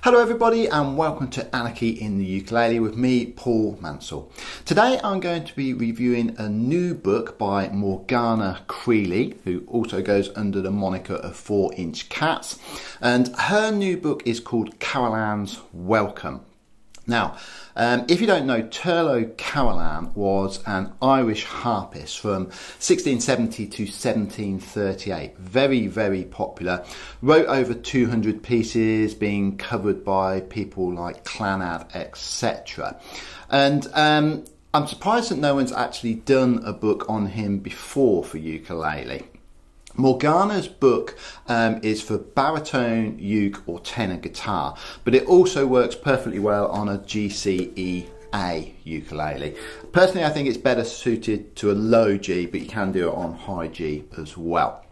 Hello everybody and welcome to Anarchy in the Ukulele with me, Paul Mansell. Today I'm going to be reviewing a new book by Morgana Creely, who also goes under the moniker of 4-Inch Cats, and her new book is called Carolan's Welcome. Now, if you don't know, Turlough Carolan was an Irish harpist from 1670 to 1738. Very, very popular. Wrote over 200 pieces, being covered by people like Clannad, etc. And I'm surprised that no one's actually done a book on him before for ukulele. Morgana's book is for baritone, uke or tenor guitar, but it also works perfectly well on a G-C-E-A ukulele. Personally, I think it's better suited to a low G, but you can do it on high G as well.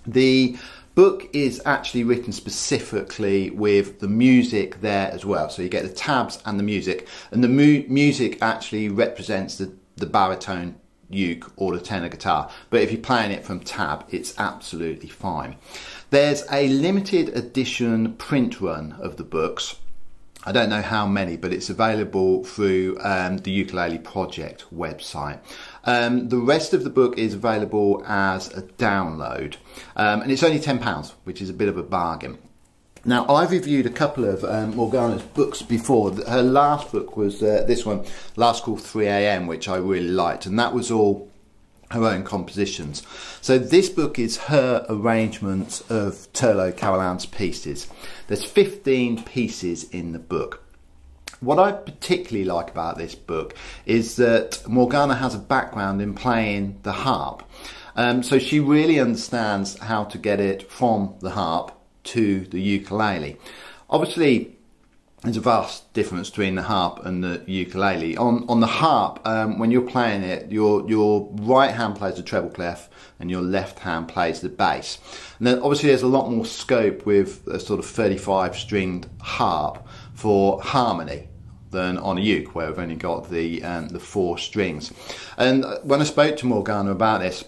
The book is actually written specifically with the music there as well, so you get the tabs and the music, and the music actually represents the baritone, uke or the tenor guitar, but if you're playing it from tab, it's absolutely fine. There's a limited edition print run of the books. I don't know how many, but it's available through the Ukulele Project website. The rest of the book is available as a download, and it's only £10, which is a bit of a bargain. Now, I've reviewed a couple of Morgana's books before. Her last book was this one, last called 3 AM, which I really liked, and that was all her own compositions. So this book is her arrangements of Turlough Carolan's pieces. There's 15 pieces in the book. What I particularly like about this book is that Morgana has a background in playing the harp. So she really understands how to get it from the harp to the ukulele. Obviously, there's a vast difference between the harp and the ukulele. On the harp, when you're playing it, your right hand plays the treble clef and your left hand plays the bass. And then obviously there's a lot more scope with a sort of 35 stringed harp for harmony than on a uke, where we've only got the 4 strings. And when I spoke to Morgana about this,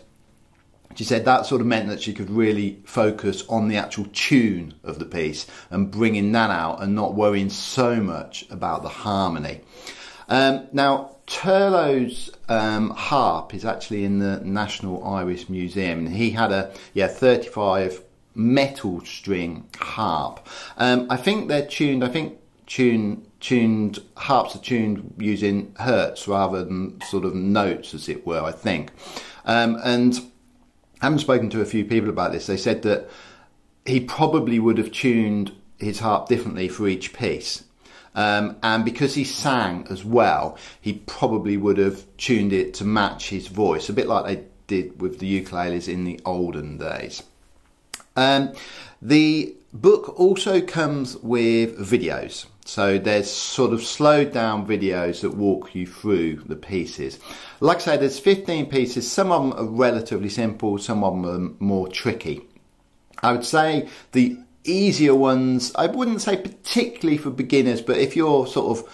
she said that sort of meant that she could really focus on the actual tune of the piece and bringing that out and not worrying so much about the harmony. Now, Turlough's harp is actually in the National Irish Museum, and he had a 35 metal string harp. I think they're tuned. I think tuned harps are tuned using hertz rather than sort of notes, as it were. I think, and I haven't spoken to a few people about this. They said that he probably would have tuned his harp differently for each piece. And because he sang as well, he probably would have tuned it to match his voice, a bit like they did with the ukuleles in the olden days. The book also comes with videos. So there's sort of slowed down videos that walk you through the pieces. Like I say, there's 15 pieces. Some of them are relatively simple, some of them are more tricky. I would say the easier ones, I wouldn't say particularly for beginners, but if you're sort of,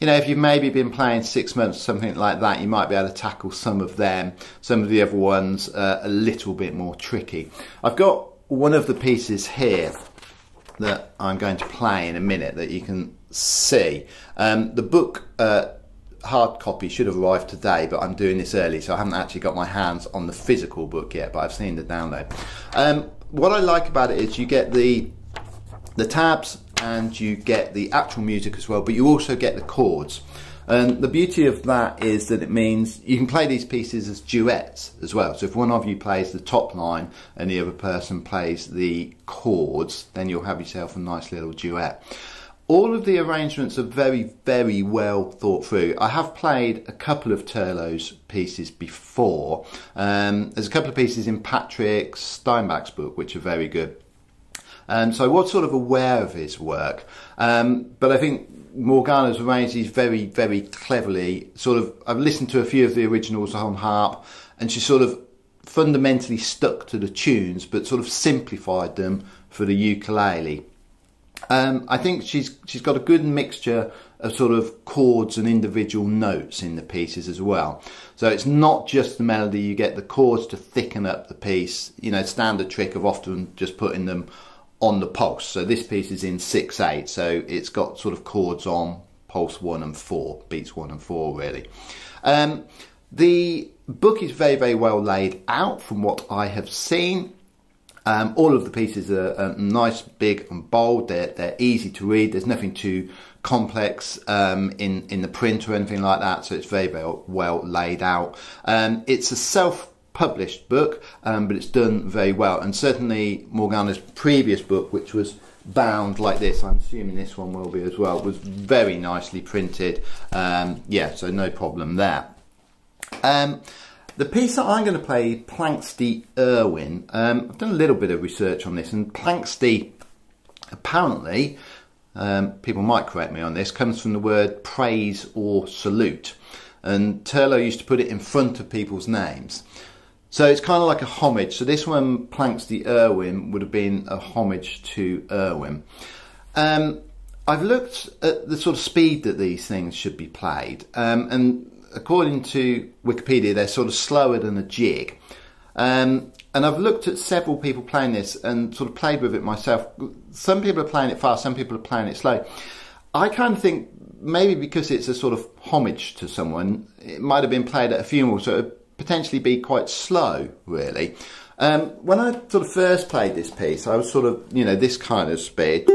you know, if you've maybe been playing 6 months, something like that, you might be able to tackle some of them. Some of the other ones are a little bit more tricky. I've got one of the pieces here that I'm going to play in a minute that you can see. The book hard copy should have arrived today, but I'm doing this early, so I haven't actually got my hands on the physical book yet, but I've seen the download. What I like about it is you get the tabs and you get the actual music as well, but you also get the chords. And the beauty of that is that it means you can play these pieces as duets as well. So if one of you plays the top line and the other person plays the chords, then you'll have yourself a nice little duet. All of the arrangements are very, very well thought through. I have played a couple of Turlough's pieces before. There's a couple of pieces in Patrick Steinbach's book which are very good. So I was sort of aware of his work, but I think Morgana's arranged these very, very cleverly. Sort of, I've listened to a few of the originals on harp, and she sort of fundamentally stuck to the tunes, but sort of simplified them for the ukulele. I think she's got a good mixture of sort of chords and individual notes in the pieces as well. So it's not just the melody, you get the chords to thicken up the piece. You know, standard trick of often just putting them on the pulse. So this piece is in 6/8, so it's got sort of chords on pulse 1 and 4, beats 1 and 4 really. The book is very, very well laid out from what I have seen. All of the pieces are nice, big and bold. They're easy to read. There's nothing too complex in the print or anything like that, so it's very, very well laid out. It's a self-published book, but it's done very well, and certainly Morgana's previous book, which was bound like this, I'm assuming this one will be as well, was very nicely printed. Yeah, so no problem there. The piece that I'm going to play, Planxty Irwin, I've done a little bit of research on this, and Planxty, apparently, people might correct me on this, comes from the word praise or salute, and Turlo used to put it in front of people's names. So it's kind of like a homage. So this one, Planxty Irwin, would have been a homage to Irwin. I've looked at the sort of speed that these things should be played, and according to Wikipedia, they're sort of slower than a jig. And I've looked at several people playing this and sort of played with it myself. Some people are playing it fast, some people are playing it slow. I kind of think maybe because it's a sort of homage to someone, it might have been played at a funeral, so it would potentially be quite slow, really. When I sort of first played this piece, I was sort of, you know, this kind of speed.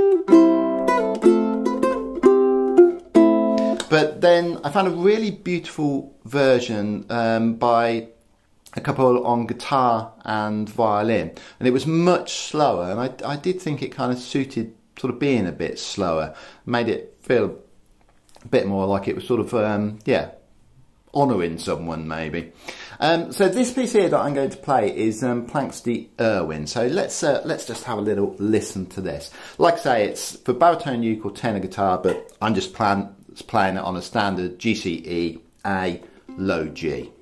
But then I found a really beautiful version by a couple on guitar and violin, and it was much slower, and I did think it kind of suited sort of being a bit slower, made it feel a bit more like it was sort of, yeah, honouring someone maybe. So this piece here that I'm going to play is Planxty Irwin. So let's just have a little listen to this. Like I say, it's for baritone, uke or tenor guitar, but I'm just playing it on a standard G, C, E, A, low G.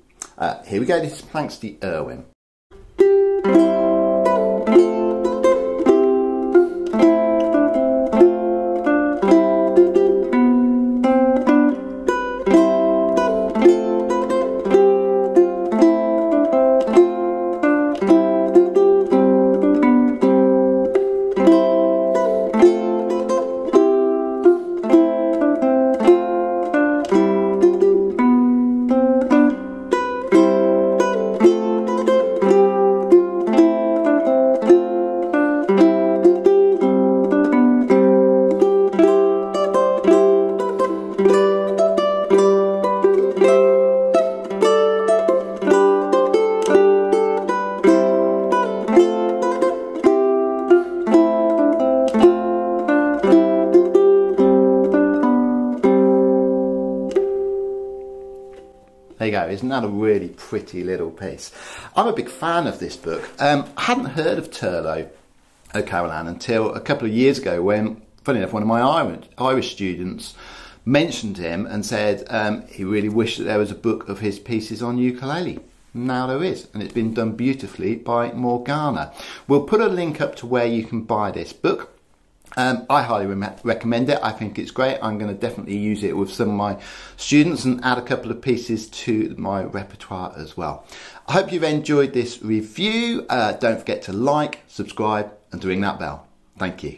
Here we go, this is Planxty Irwin. There you go, isn't that a really pretty little piece? I'm a big fan of this book. I hadn't heard of Turlo Carolan until a couple of years ago when, funny enough, one of my Irish students mentioned him and said he really wished that there was a book of his pieces on ukulele. Now there is, and it's been done beautifully by Morgana. We'll put a link up to where you can buy this book. I highly recommend it. I think it's great. I'm going to definitely use it with some of my students and add a couple of pieces to my repertoire as well. I hope you've enjoyed this review. Don't forget to like, subscribe and to ring that bell. Thank you.